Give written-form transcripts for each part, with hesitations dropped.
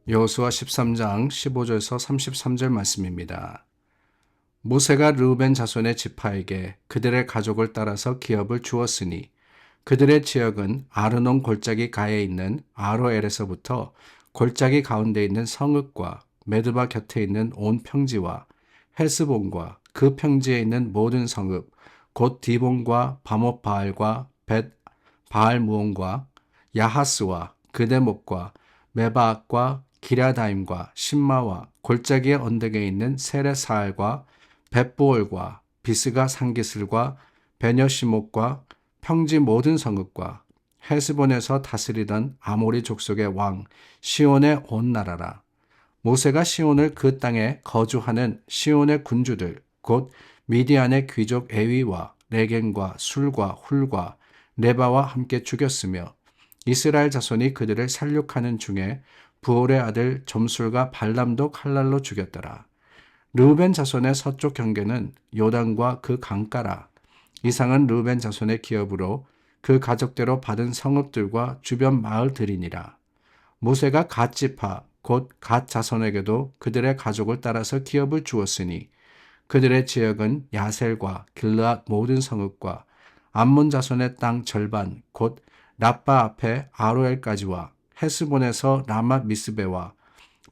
여호수아 13장 15절에서 33절 말씀입니다. 모세가 르우벤 자손의 지파에게 그들의 가족을 따라서 기업을 주었으니 그들의 지역은 아르논 골짜기 가에 있는 아로엘에서부터 골짜기 가운데 있는 성읍과 메드바 곁에 있는 온 평지와 헬스본과 그 평지에 있는 모든 성읍 곧 디본과 바못 바알과 벳 바알 무온과 야하스와 그데목과 메바앗과 기랴다임과 신마와 골짜기의 언덕에 있는 세레사알과 벳보올과 비스가 산기슬과 베녀시목과 평지 모든 성읍과 헤스본에서 다스리던 아모리 족속의 왕 시온의 온 나라라. 모세가 시온을 그 땅에 거주하는 시온의 군주들 곧 미디안의 귀족 에위와 레겐과 술과 훌과 레바와 함께 죽였으며 이스라엘 자손이 그들을 살육하는 중에 부올의 아들 점술과 발람도 칼날로 죽였더라. 르우벤 자손의 서쪽 경계는 요단과 그 강가라. 이상은 르우벤 자손의 기업으로 그 가족대로 받은 성읍들과 주변 마을들이니라. 모세가 갓 지파 곧 갓 자손에게도 그들의 가족을 따라서 기업을 주었으니 그들의 지역은 야셀과 길르앗 모든 성읍과 암몬 자손의 땅 절반 곧 라빠 앞에 아로엘까지와 헤스본에서 라맛 미스베와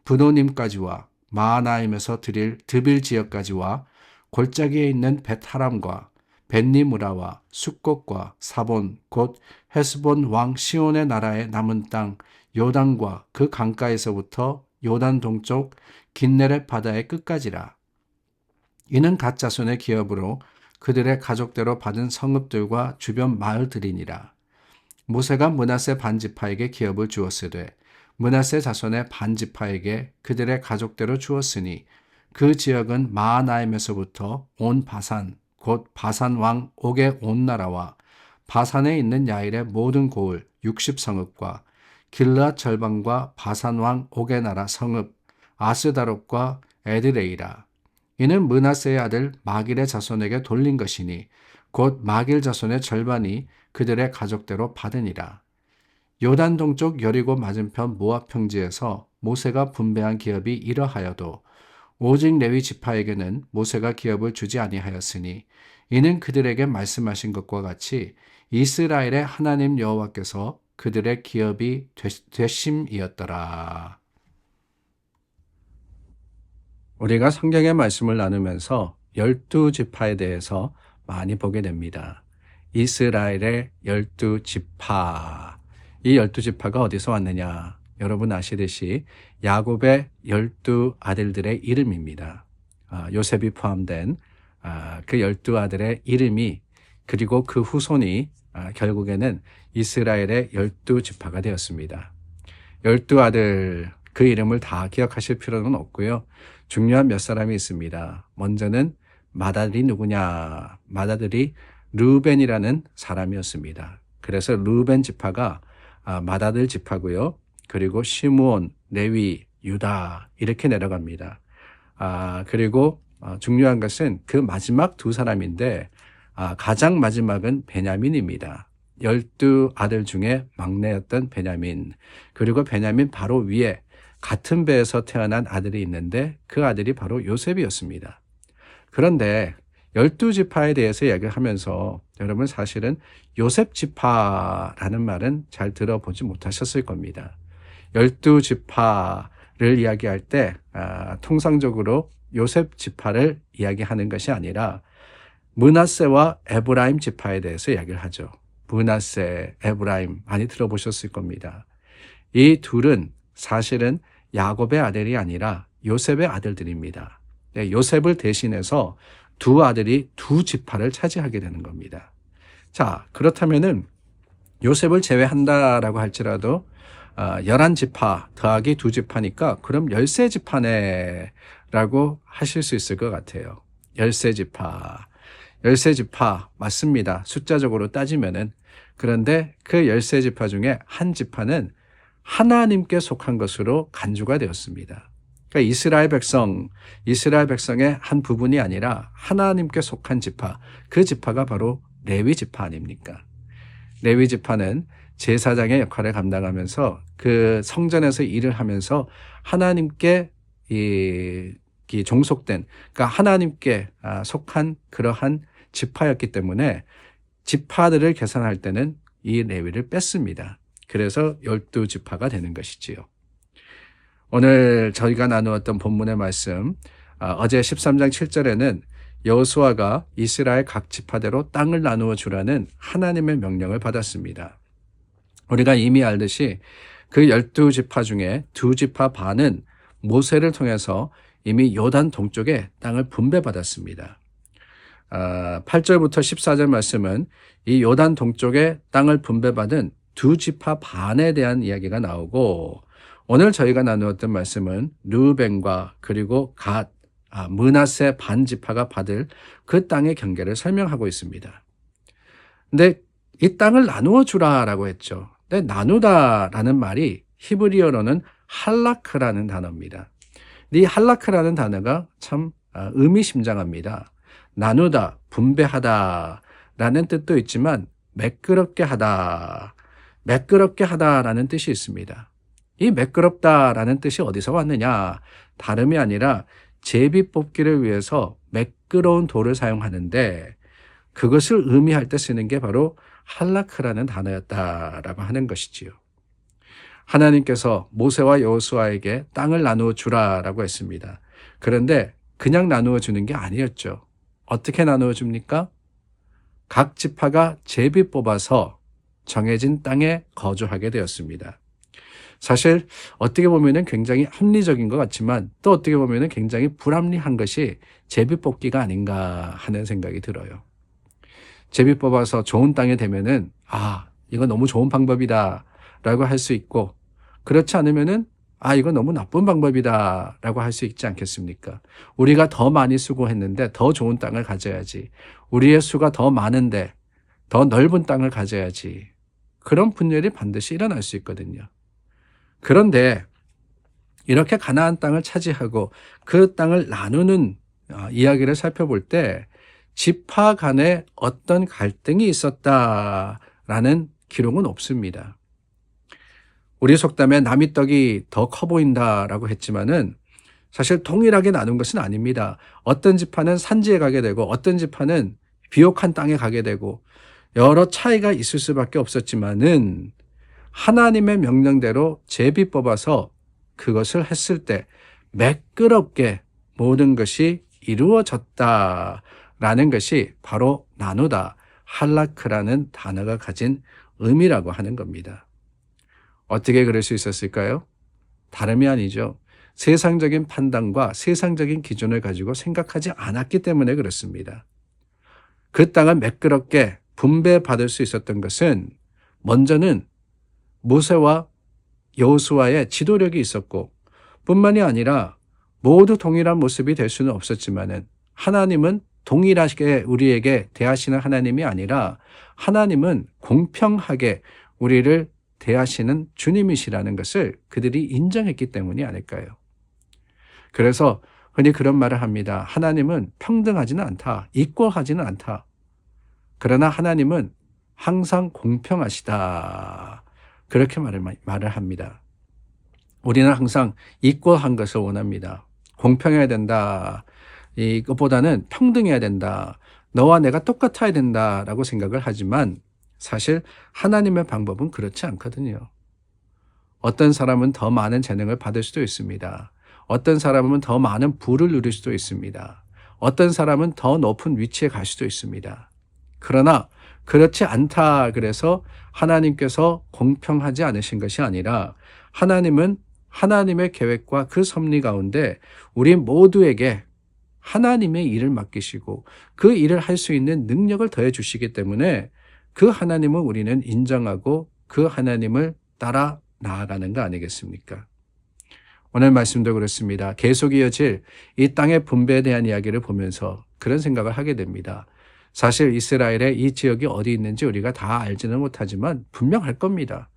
브노님까지와 마하나임에서 드릴 드빌 지역까지와 골짜기에 있는 벳하람과 벳니무라와 숫곳과 사본 곧 헤스본 왕 시온의 나라의 남은 땅 요단과 그 강가에서부터 요단 동쪽 긴네렛 바다의 끝까지라. 이는 갓 자손의 기업으로 그들의 가족대로 받은 성읍들과 주변 마을들이니라. 모세가 므낫세 반지파에게 기업을 주었으되 므낫세 자손의 반지파에게 그들의 가족대로 주었으니 그 지역은 마하나임에서부터 온 바산 곧 바산 왕 옥의 온 나라와 바산에 있는 야일의 모든 고을 60성읍과 길르앗 절반과 바산 왕 옥의 나라 성읍 아스다롯과 에드레이라. 이는 므낫세의 아들 마길의 자손에게 돌린 것이니 곧 마길 자손의 절반이 그들의 가족대로 받으니라. 요단 동쪽 여리고 맞은편 모압 평지에서 모세가 분배한 기업이 이러하여도 오직 레위 지파에게는 모세가 기업을 주지 아니하였으니 이는 그들에게 말씀하신 것과 같이 이스라엘의 하나님 여호와께서 그들의 기업이 되심이었더라. 우리가 성경의 말씀을 나누면서 12지파에 대해서 많이 보게 됩니다. 이스라엘의 12지파. 이 12지파가 어디서 왔느냐? 여러분 아시듯이 야곱의 12아들들의 이름입니다. 요셉이 포함된 그 12아들의 이름이 그리고 그 후손이 결국에는 이스라엘의 12지파가 되었습니다. 12아들 그 이름을 다 기억하실 필요는 없고요. 중요한 몇 사람이 있습니다. 먼저는 맏아들이 누구냐? 맏아들이 르우벤이라는 사람이었습니다. 그래서 르우벤 지파가 맏아들 지파고요. 그리고 시므온, 레위, 유다 이렇게 내려갑니다. 그리고 중요한 것은 그 마지막 두 사람인데 가장 마지막은 베냐민입니다. 12아들 중에 막내였던 베냐민. 그리고 베냐민 바로 위에 같은 배에서 태어난 아들이 있는데 그 아들이 바로 요셉이었습니다. 그런데 12지파에 대해서 이야기를 하면서 여러분 사실은 요셉 지파라는 말은 잘 들어보지 못하셨을 겁니다. 12지파를 이야기할 때 통상적으로 요셉 지파를 이야기하는 것이 아니라 므낫세와 에브라임 지파에 대해서 이야기를 하죠. 므낫세, 에브라임 많이 들어보셨을 겁니다. 이 둘은 사실은 야곱의 아들이 아니라 요셉의 아들들입니다. 요셉을 대신해서 두 아들이 두 지파를 차지하게 되는 겁니다. 자, 그렇다면은 요셉을 제외한다라고 할지라도 11지파 더하기 2지파니까 그럼 13지파네라고 하실 수 있을 것 같아요. 13지파. 13지파 맞습니다. 숫자적으로 따지면은. 그런데 그 13지파 중에 한 지파는 하나님께 속한 것으로 간주가 되었습니다. 그러니까 이스라엘 백성의 한 부분이 아니라 하나님께 속한 지파, 그 지파가 바로 레위 지파 아닙니까? 레위 지파는 제사장의 역할을 감당하면서 그 성전에서 일을 하면서 하나님께 이 종속된, 그러니까 하나님께 속한 그러한 지파였기 때문에 지파들을 계산할 때는 이 레위를 뺐습니다. 그래서 12지파가 되는 것이지요. 오늘 저희가 나누었던 본문의 말씀, 어제 13장 7절에는 여호수아가 이스라엘 각 지파대로 땅을 나누어 주라는 하나님의 명령을 받았습니다. 우리가 이미 알듯이 그 12지파 중에 2지파 반은 모세를 통해서 이미 요단 동쪽에 땅을 분배받았습니다. 8절부터 14절 말씀은 이 요단 동쪽에 땅을 분배받은 2지파 반에 대한 이야기가 나오고, 오늘 저희가 나누었던 말씀은 르우벤과 그리고 갓, 므낫세 반지파가 받을 그 땅의 경계를 설명하고 있습니다. 근데 이 땅을 나누어 주라라고 했죠. 근데 나누다라는 말이 히브리어로는 할라크라는 단어입니다. 이 할라크라는 단어가 참 의미심장합니다. 나누다, 분배하다 라는 뜻도 있지만 매끄럽게 하다, 매끄럽게 하다라는 뜻이 있습니다. 이 매끄럽다라는 뜻이 어디서 왔느냐? 다름이 아니라 제비 뽑기를 위해서 매끄러운 돌을 사용하는데 그것을 의미할 때 쓰는 게 바로 할라크라는 단어였다라고 하는 것이지요. 하나님께서 모세와 여호수아에게 땅을 나누어 주라라고 했습니다. 그런데 그냥 나누어 주는 게 아니었죠. 어떻게 나누어 줍니까? 각 지파가 제비 뽑아서 정해진 땅에 거주하게 되었습니다. 사실 어떻게 보면 굉장히 합리적인 것 같지만 또 어떻게 보면 굉장히 불합리한 것이 제비 뽑기가 아닌가 하는 생각이 들어요. 제비 뽑아서 좋은 땅에 되면은 이거 너무 좋은 방법이다 라고 할 수 있고, 그렇지 않으면은 이거 너무 나쁜 방법이다 라고 할 수 있지 않겠습니까? 우리가 더 많이 수고했는데 더 좋은 땅을 가져야지, 우리의 수가 더 많은데 더 넓은 땅을 가져야지, 그런 분열이 반드시 일어날 수 있거든요. 그런데 이렇게 가나안 땅을 차지하고 그 땅을 나누는 이야기를 살펴볼 때 지파 간에 어떤 갈등이 있었다라는 기록은 없습니다. 우리 속담에 남이 떡이 더 커 보인다라고 했지만은 사실 동일하게 나눈 것은 아닙니다. 어떤 지파는 산지에 가게 되고 어떤 지파는 비옥한 땅에 가게 되고 여러 차이가 있을 수밖에 없었지만은 하나님의 명령대로 제비 뽑아서 그것을 했을 때 매끄럽게 모든 것이 이루어졌다라는 것이 바로 나누다, 할라크라는 단어가 가진 의미라고 하는 겁니다. 어떻게 그럴 수 있었을까요? 다름이 아니죠. 세상적인 판단과 세상적인 기준을 가지고 생각하지 않았기 때문에 그렇습니다. 그 땅을 매끄럽게 분배받을 수 있었던 것은 먼저는 모세와 여호수아의 지도력이 있었고, 뿐만이 아니라 모두 동일한 모습이 될 수는 없었지만은 하나님은 동일하게 우리에게 대하시는 하나님이 아니라 하나님은 공평하게 우리를 대하시는 주님이시라는 것을 그들이 인정했기 때문이 아닐까요? 그래서 흔히 그런 말을 합니다. 하나님은 평등하지는 않다, 이꼴하지는 않다. 그러나 하나님은 항상 공평하시다. 그렇게 말을 합니다. 우리는 항상 이꼴한 것을 원합니다. 공평해야 된다. 이것보다는 평등해야 된다. 너와 내가 똑같아야 된다라고 생각을 하지만 사실 하나님의 방법은 그렇지 않거든요. 어떤 사람은 더 많은 재능을 받을 수도 있습니다. 어떤 사람은 더 많은 부를 누릴 수도 있습니다. 어떤 사람은 더 높은 위치에 갈 수도 있습니다. 그러나 그렇지 않다 그래서 하나님께서 공평하지 않으신 것이 아니라 하나님은 하나님의 계획과 그 섭리 가운데 우리 모두에게 하나님의 일을 맡기시고 그 일을 할 수 있는 능력을 더해 주시기 때문에 그 하나님을 우리는 인정하고 그 하나님을 따라 나아가는 거 아니겠습니까? 오늘 말씀도 그렇습니다. 계속 이어질 이 땅의 분배에 대한 이야기를 보면서 그런 생각을 하게 됩니다. 사실 이스라엘의 이 지역이 어디 있는지 우리가 다 알지는 못하지만 분명 할 겁니다.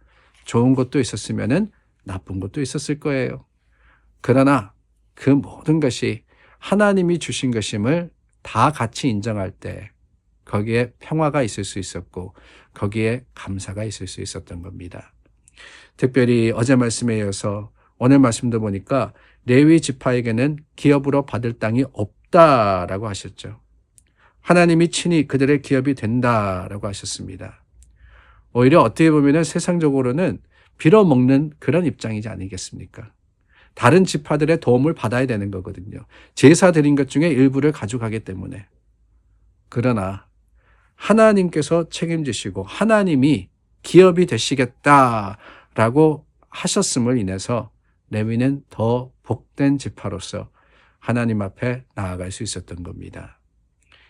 좋은 것도 있었으면은 나쁜 것도 있었을 거예요. 그러나 그 모든 것이 하나님이 주신 것임을 다 같이 인정할 때 거기에 평화가 있을 수 있었고 거기에 감사가 있을 수 있었던 겁니다. 특별히 어제 말씀에 이어서 오늘 말씀도 보니까 레위 지파에게는 기업으로 받을 땅이 없다라고 하셨죠. 하나님이 친히 그들의 기업이 된다라고 하셨습니다. 오히려 어떻게 보면 세상적으로는 빌어먹는 그런 입장이지 아니겠습니까? 다른 지파들의 도움을 받아야 되는 거거든요. 제사 드린 것 중에 일부를 가져가기 때문에. 그러나 하나님께서 책임지시고 하나님이 기업이 되시겠다라고 하셨음을 인해서 레위는 더 복된 지파로서 하나님 앞에 나아갈 수 있었던 겁니다.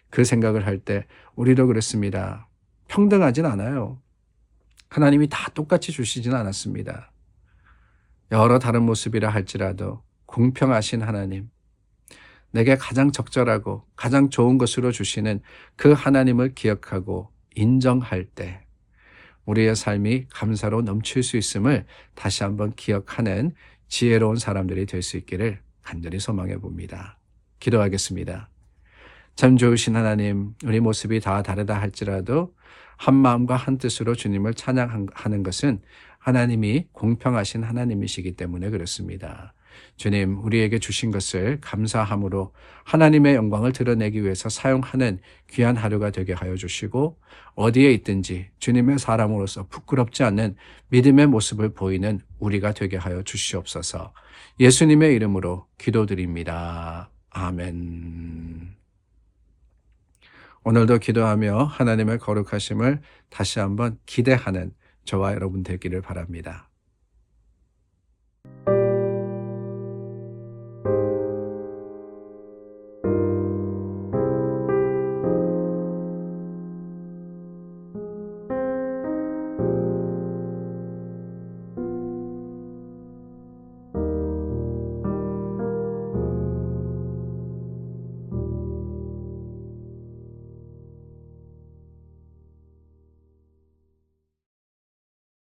그 생각을 할 때 우리도 그렇습니다. 평등하진 않아요. 하나님이 다 똑같이 주시진 않았습니다. 여러 다른 모습이라 할지라도 공평하신 하나님, 내게 가장 적절하고 가장 좋은 것으로 주시는 그 하나님을 기억하고 인정할 때 우리의 삶이 감사로 넘칠 수 있음을 다시 한번 기억하는 지혜로운 사람들이 될 수 있기를 간절히 소망해 봅니다. 기도하겠습니다. 참 좋으신 하나님, 우리 모습이 다 다르다 할지라도 한 마음과 한 뜻으로 주님을 찬양하는 것은 하나님이 공평하신 하나님이시기 때문에 그렇습니다. 주님, 우리에게 주신 것을 감사함으로 하나님의 영광을 드러내기 위해서 사용하는 귀한 하루가 되게 하여 주시고 어디에 있든지 주님의 사람으로서 부끄럽지 않는 믿음의 모습을 보이는 우리가 되게 하여 주시옵소서. 예수님의 이름으로 기도드립니다. 아멘. 오늘도 기도하며 하나님의 거룩하심을 다시 한번 기대하는 저와 여러분 되기를 바랍니다.